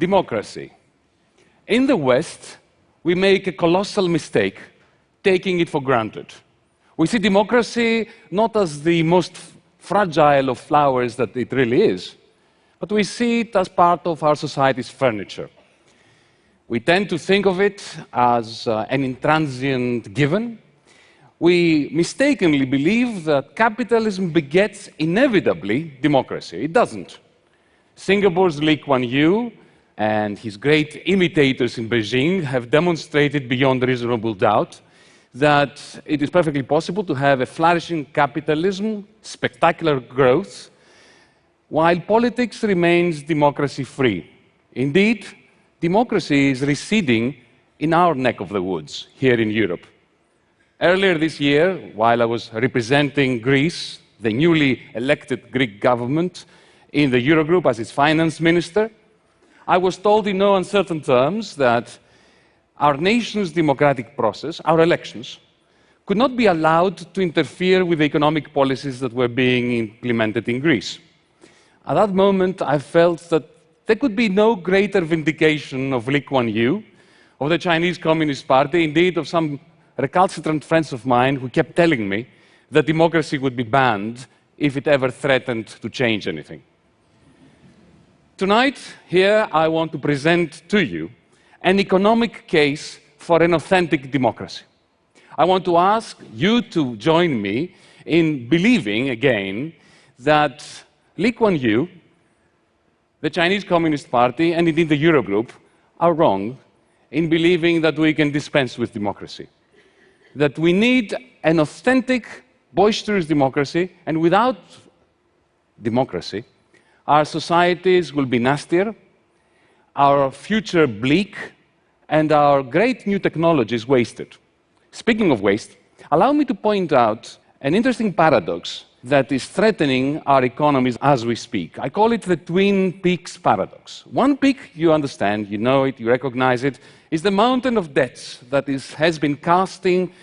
Democracy. In the West, we make a colossal mistake, taking it for granted. We see democracy not as the most fragile of flowers that it really is, but we see it as part of our society's furniture. We tend to think of it as an intransient given. We mistakenly believe that capitalism begets inevitably democracy. It doesn't. Singapore's Lee Kuan Yew and his great imitators in Beijing have demonstrated beyond reasonable doubt that it is perfectly possible to have a flourishing capitalism, spectacular growth, while politics remains democracy-free. Indeed, democracy is receding in our neck of the woods, here in Europe. Earlier this year, while I was representing Greece, the newly elected Greek government, in the Eurogroup as its finance minister, I was told in no uncertain terms that our nation's democratic process, our elections, could not be allowed to interfere with the economic policies that were being implemented in Greece. At that moment, I felt that there could be no greater vindication of Lee Kuan Yew, of the Chinese Communist Party, indeed of some recalcitrant friends of mine who kept telling me that democracy would be banned if it ever threatened to change anything. Tonight, here, I want to present to you an economic case for an authentic democracy. I want to ask you to join me in believing, again, that Lee Kuan Yew, the Chinese Communist Party, and indeed the Eurogroup are wrong in believing that we can dispense with democracy. That we need an authentic, boisterous democracy, and without democracy, our societies will be nastier, our future bleak, and our great new technologies wasted. Speaking of waste, allow me to point out an interesting paradox that is threatening our economies as we speak. I call it the Twin Peaks paradox. One peak, you understand, you know it, you recognize it, is the mountain of debts that has been casting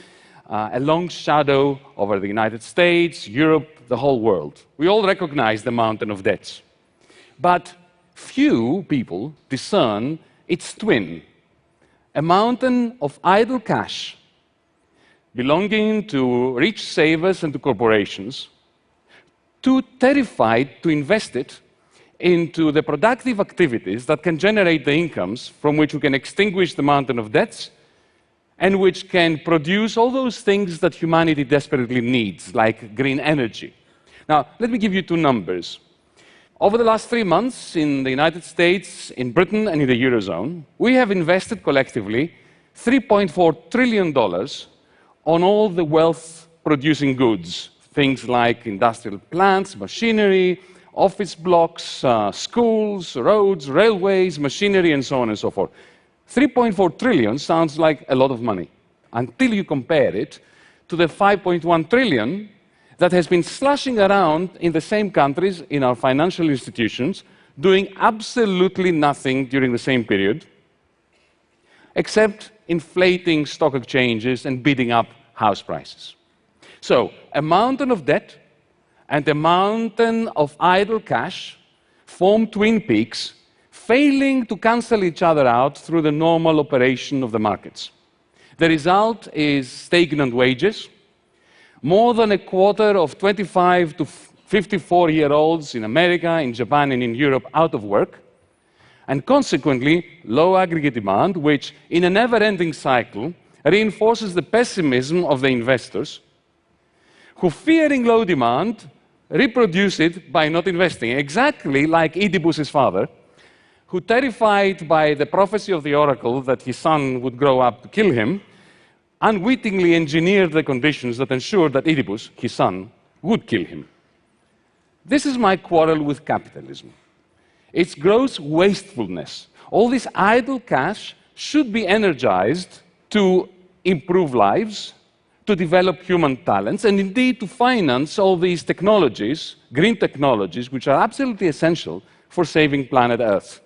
a long shadow over the United States, Europe, the whole world. We all recognize the mountain of debts. But few people discern its twin, a mountain of idle cash belonging to rich savers and to corporations, too terrified to invest it into the productive activities that can generate the incomes from which we can extinguish the mountain of debts and which can produce all those things that humanity desperately needs, like green energy. Now, let me give you two numbers. Over the last 3 months in the United States, in Britain, and in the Eurozone, we have invested collectively $3.4 trillion on all the wealth-producing goods, things like industrial plants, machinery, office blocks, schools, roads, railways, machinery, and so on and so forth. 3.4 trillion sounds like a lot of money, until you compare it to the 5.1 trillion that has been slushing around in the same countries, in our financial institutions, doing absolutely nothing during the same period, except inflating stock exchanges and bidding up house prices. So, a mountain of debt and a mountain of idle cash form twin peaks, failing to cancel each other out through the normal operation of the markets. The result is stagnant wages. More than a quarter of 25 to 54-year-olds in America, in Japan, and in Europe out of work, and consequently, low aggregate demand, which, in a never-ending cycle, reinforces the pessimism of the investors, who, fearing low demand, reproduce it by not investing, exactly like Oedipus's father, who, terrified by the prophecy of the oracle that his son would grow up to kill him, unwittingly engineered the conditions that ensured that Oedipus, his son, would kill him. This is my quarrel with capitalism. Its gross wastefulness. All this idle cash should be energized to improve lives, to develop human talents, and indeed to finance all these technologies, green technologies, which are absolutely essential for saving planet Earth.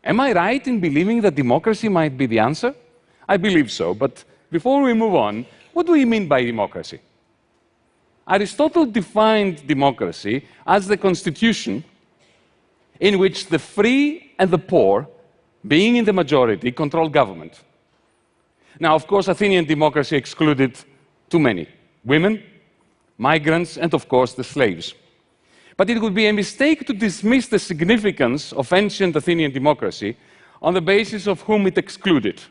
Am I right in believing that democracy might be the answer? I believe so, but before we move on, what do we mean by democracy? Aristotle defined democracy as the constitution in which the free and the poor, being in the majority, control government. Now, of course, Athenian democracy excluded too many: women, migrants, and of course the slaves. But it would be a mistake to dismiss the significance of ancient Athenian democracy on the basis of whom it excluded.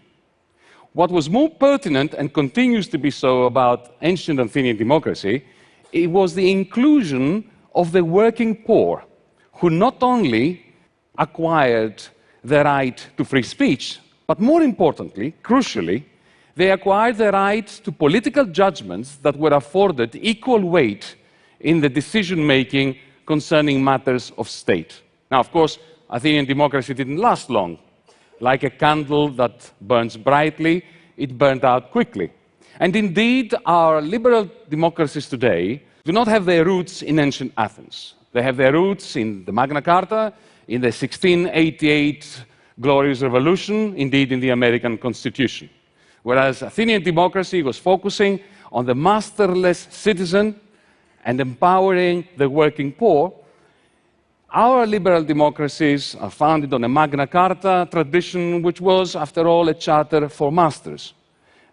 What was more pertinent, and continues to be so, about ancient Athenian democracy, it was the inclusion of the working poor, who not only acquired the right to free speech, but more importantly, crucially, they acquired the right to political judgments that were afforded equal weight in the decision-making concerning matters of state. Now, of course, Athenian democracy didn't last long. Like a candle that burns brightly, it burned out quickly. And indeed, our liberal democracies today do not have their roots in ancient Athens. They have their roots in the Magna Carta, in the 1688 Glorious Revolution, indeed in the American Constitution. Whereas Athenian democracy was focusing on the masterless citizen and empowering the working poor, our liberal democracies are founded on a Magna Carta tradition, which was, after all, a charter for masters.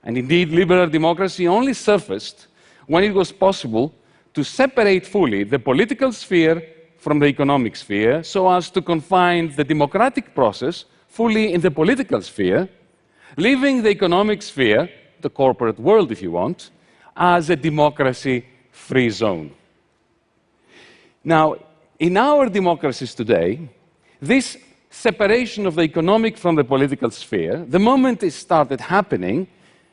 And indeed, liberal democracy only surfaced when it was possible to separate fully the political sphere from the economic sphere, so as to confine the democratic process fully in the political sphere, leaving the economic sphere, the corporate world if you want, as a democracy-free zone. Now, in our democracies today, this separation of the economic from the political sphere, the moment it started happening,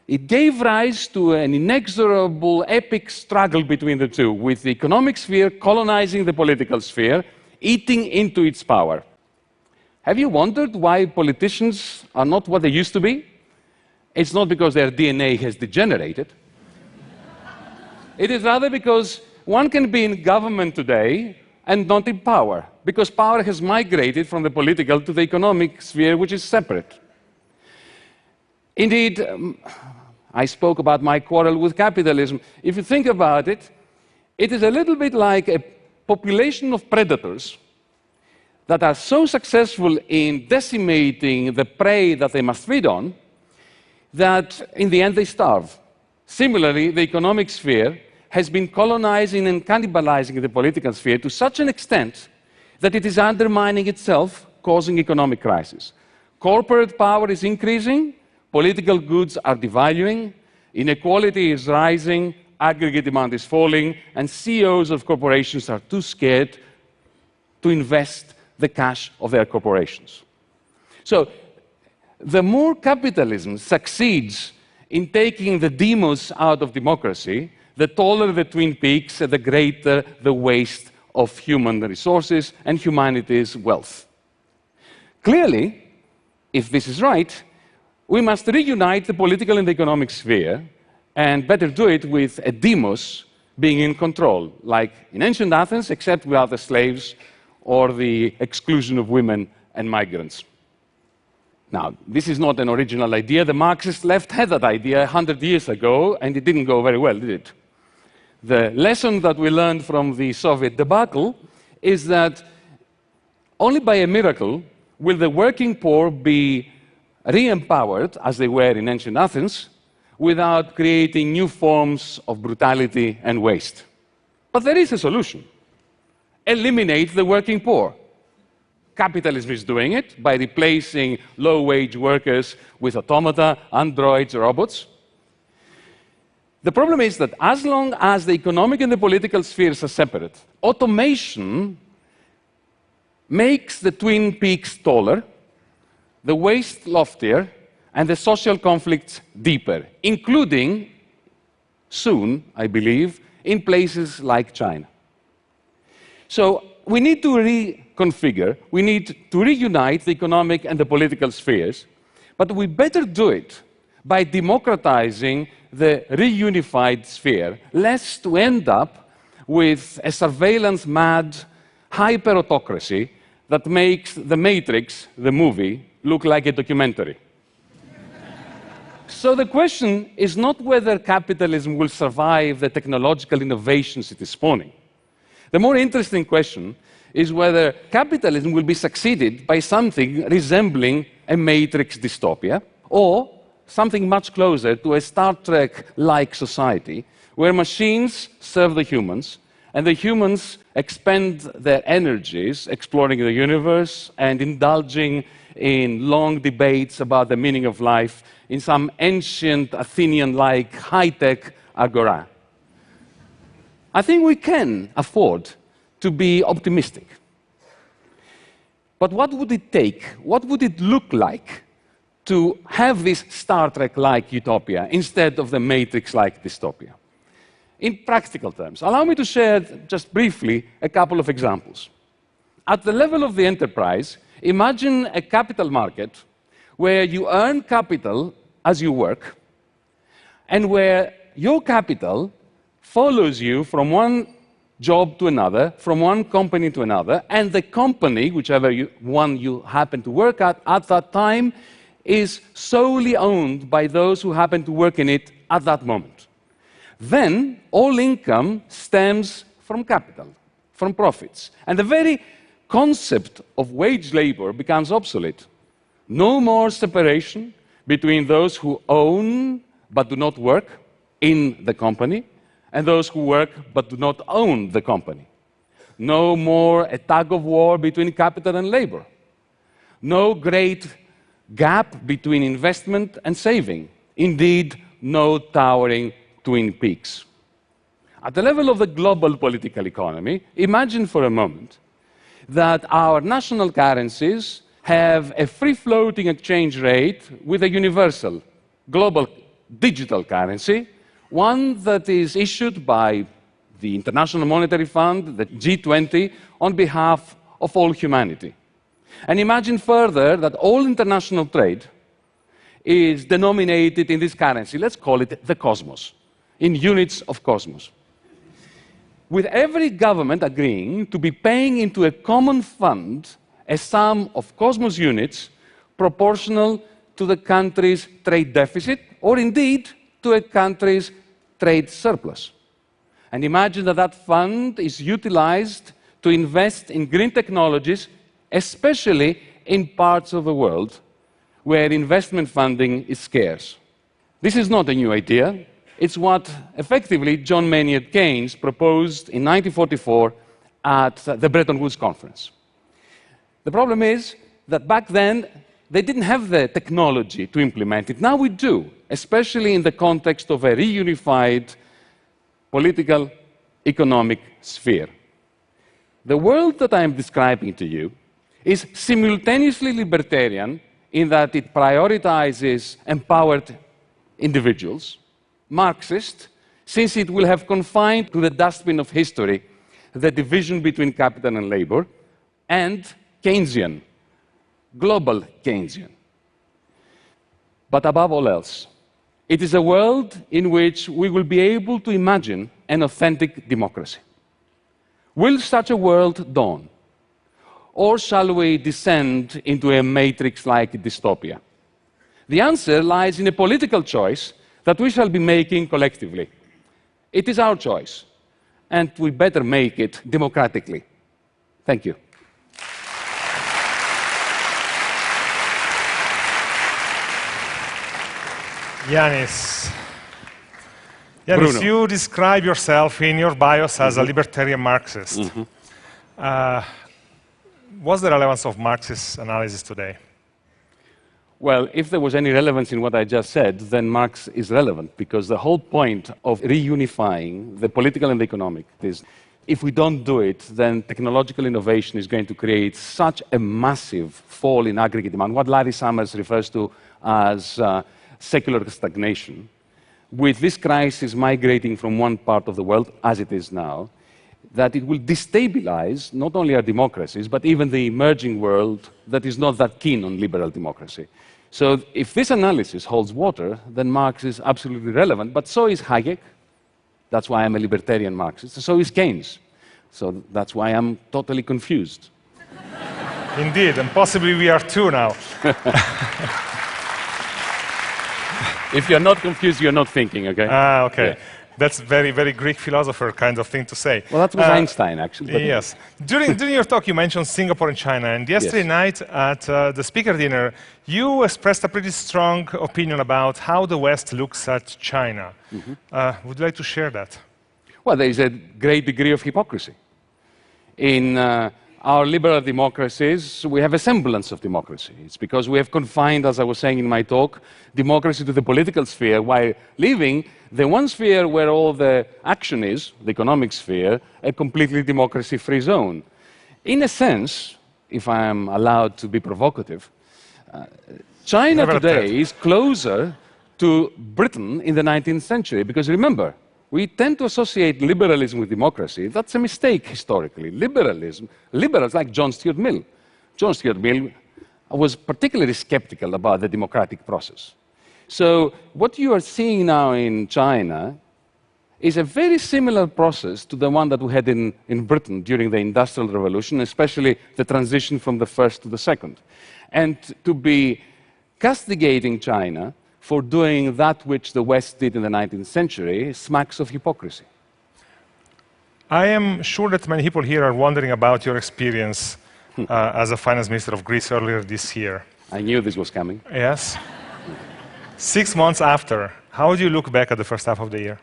it gave rise to an inexorable, epic struggle between the two, with the economic sphere colonizing the political sphere, eating into its power. Have you wondered why politicians are not what they used to be? It's not because their DNA has degenerated. It is rather because one can be in government today and not in power, because power has migrated from the political to the economic sphere, which is separate. Indeed, I spoke about my quarrel with capitalism. If you think about it, it is a little bit like a population of predators that are so successful in decimating the prey that they must feed on, that in the end they starve. Similarly, the economic sphere has been colonizing and cannibalizing the political sphere to such an extent that it is undermining itself, causing economic crisis. Corporate power is increasing, political goods are devaluing, inequality is rising, aggregate demand is falling, and CEOs of corporations are too scared to invest the cash of their corporations. So, the more capitalism succeeds in taking the demos out of democracy, the taller the twin peaks, the greater the waste of human resources and humanity's wealth. Clearly, if this is right, we must reunite the political and the economic sphere, and better do it with a demos being in control, like in ancient Athens, except without the slaves or the exclusion of women and migrants. Now, this is not an original idea. The Marxist left had that idea 100 years ago, and it didn't go very well, did it? The lesson that we learned from the Soviet debacle is that only by a miracle will the working poor be re-empowered, as they were in ancient Athens, without creating new forms of brutality and waste. But there is a solution. Eliminate the working poor. Capitalism is doing it by replacing low-wage workers with automata, androids, robots. The problem is that as long as the economic and the political spheres are separate, automation makes the twin peaks taller, the waste loftier, and the social conflicts deeper, including, soon, I believe, in places like China. So we need to reconfigure, we need to reunite the economic and the political spheres, but we better do it by democratizing the reunified sphere, lest we end up with a surveillance-mad hyper-autocracy that makes The Matrix, the movie, look like a documentary. So the question is not whether capitalism will survive the technological innovations it is spawning. The more interesting question is whether capitalism will be succeeded by something resembling a Matrix dystopia, or something much closer to a Star Trek-like society, where machines serve the humans, and the humans expend their energies exploring the universe and indulging in long debates about the meaning of life in some ancient Athenian-like high-tech agora. I think we can afford to be optimistic. But what would it take? What would it look like to have this Star Trek-like utopia instead of the Matrix-like dystopia? In practical terms, allow me to share just briefly a couple of examples. At the level of the enterprise, imagine a capital market where you earn capital as you work, and where your capital follows you from one job to another, from one company to another, and the company, whichever one you happen to work at that time, is solely owned by those who happen to work in it at that moment. Then all income stems from capital, from profits. And the very concept of wage labor becomes obsolete. No more separation between those who own but do not work in the company and those who work but do not own the company. No more a tug of war between capital and labor. No great gap between investment and saving. Indeed, no towering Twin Peaks. At the level of the global political economy, imagine for a moment that our national currencies have a free-floating exchange rate with a universal, global, digital currency, one that is issued by the International Monetary Fund, the G20, on behalf of all humanity. And imagine further that all international trade is denominated in this currency. Let's call it the cosmos, in units of cosmos. With every government agreeing to be paying into a common fund a sum of cosmos units proportional to the country's trade deficit, or indeed to a country's trade surplus. And imagine that that fund is utilized to invest in green technologies, especially in parts of the world where investment funding is scarce. This is not a new idea. It's what, effectively, John Maynard Keynes proposed in 1944 at the Bretton Woods Conference. The problem is that back then, they didn't have the technology to implement it. Now we do, especially in the context of a reunified political, economic sphere. The world that I am describing to you is simultaneously libertarian in that it prioritizes empowered individuals, Marxist, since it will have confined to the dustbin of history the division between capital and labor, and Keynesian, global Keynesian. But above all else, it is a world in which we will be able to imagine an authentic democracy. Will such a world dawn? Or shall we descend into a Matrix-like dystopia? The answer lies in a political choice that we shall be making collectively. It is our choice, and we better make it democratically. Thank you. Yanis, you describe yourself in your bios as a libertarian Marxist. What's the relevance of Marxist analysis today? Well, if there was any relevance in what I just said, then Marx is relevant, because the whole point of reunifying the political and the economic is, if we don't do it, then technological innovation is going to create such a massive fall in aggregate demand, what Larry Summers refers to as secular stagnation. With this crisis migrating from one part of the world, as it is now, that it will destabilize not only our democracies, but even the emerging world that is not that keen on liberal democracy. So if this analysis holds water, then Marx is absolutely relevant, but so is Hayek. That's why I'm a libertarian Marxist. So is Keynes. So that's why I'm totally confused. Indeed, and possibly we are too now. If you're not confused, you're not thinking, okay? Okay. Yeah. That's very, very Greek philosopher kind of thing to say. Well, that was Einstein, actually. But yes. During your talk, you mentioned Singapore and China. And yesterday night at the speaker dinner, you expressed a pretty strong opinion about how the West looks at China. Would you like to share that? Well, there is a great degree of hypocrisy. In our liberal democracies, we have a semblance of democracy. It's because we have confined, as I was saying in my talk, democracy to the political sphere, while leaving the one sphere where all the action is, the economic sphere, a completely democracy-free zone. In a sense, if I am allowed to be provocative, China today is closer to Britain in the 19th century, because remember, we tend to associate liberalism with democracy. That's a mistake historically. Liberals like John Stuart Mill. John Stuart Mill was particularly skeptical about the democratic process. So what you are seeing now in China is a very similar process to the one that we had in Britain during the Industrial Revolution, especially the transition from the first to the second. And to be castigating China for doing that which the West did in the 19th century smacks of hypocrisy. I am sure that many people here are wondering about your experience as a finance minister of Greece earlier this year. I knew this was coming. Yes. 6 months after, how do you look back at the first half of the year?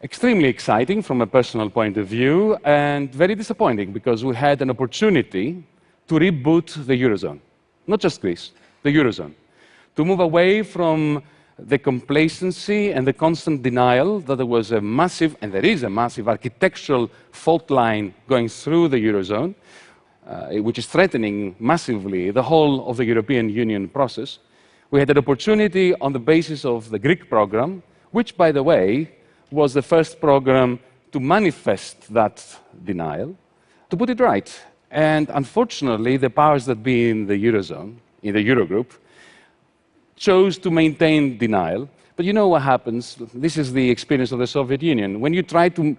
Extremely exciting from a personal point of view, and very disappointing because we had an opportunity to reboot the Eurozone. Not just Greece, the Eurozone. To move away from the complacency and the constant denial that there was a massive, and there is a massive, architectural fault line going through the Eurozone, which is threatening massively the whole of the European Union process. We had an opportunity on the basis of the Greek program, which, by the way, was the first program to manifest that denial, to put it right. And unfortunately, the powers that be in the Eurozone, in the Eurogroup, chose to maintain denial. But you know what happens? This is the experience of the Soviet Union. When you try to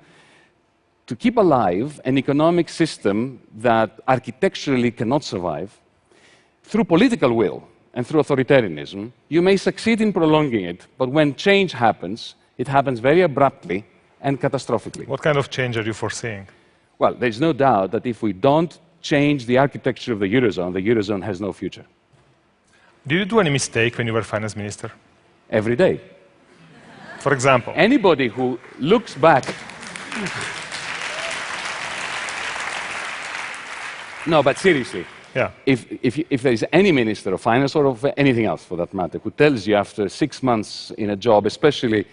keep alive an economic system that architecturally cannot survive, through political will and through authoritarianism, you may succeed in prolonging it, but when change happens, it happens very abruptly and catastrophically. What kind of change are you foreseeing? Well, there's no doubt that if we don't change the architecture of the Eurozone has no future. Did you do any mistake when you were finance minister? Every day. For example? Anybody who looks back... No, but seriously, if there is any minister of finance or of anything else for that matter who tells you after 6 months in a job, especially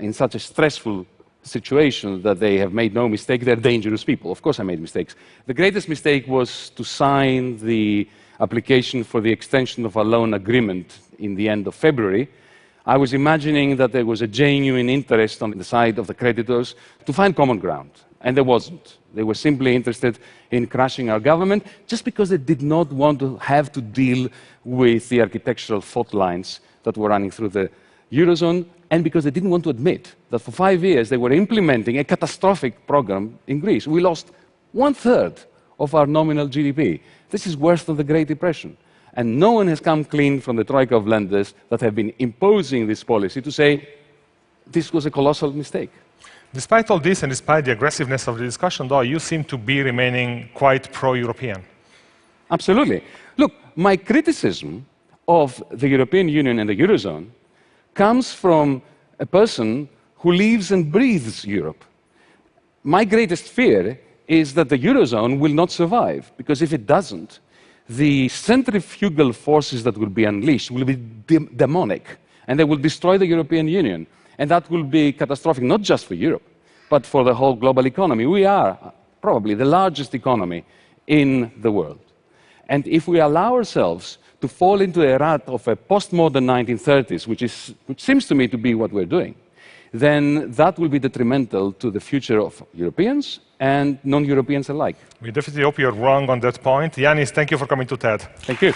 in such a stressful situation, that they have made no mistake, they're dangerous people. Of course I made mistakes. The greatest mistake was to sign the application for the extension of our loan agreement in the end of February. I was imagining that there was a genuine interest on the side of the creditors to find common ground, and there wasn't. They were simply interested in crashing our government just because they did not want to have to deal with the architectural fault lines that were running through the Eurozone, and because they didn't want to admit that for 5 years they were implementing a catastrophic program in Greece. We lost 1/3 of our nominal GDP. This is worse than the Great Depression. And no one has come clean from the troika of lenders that have been imposing this policy to say this was a colossal mistake. Despite all this and despite the aggressiveness of the discussion, though, you seem to be remaining quite pro-European. Absolutely. Look, my criticism of the European Union and the Eurozone comes from a person who lives and breathes Europe. My greatest fear is that the Eurozone will not survive, because if it doesn't, the centrifugal forces that will be unleashed will be demonic, and they will destroy the European Union. And that will be catastrophic, not just for Europe, but for the whole global economy. We are probably the largest economy in the world. And if we allow ourselves to fall into a rut of a postmodern 1930s, which seems to me to be what we're doing, then that will be detrimental to the future of Europeans and non-Europeans alike. We definitely hope you're wrong on that point. Yanis, thank you for coming to TED. Thank you.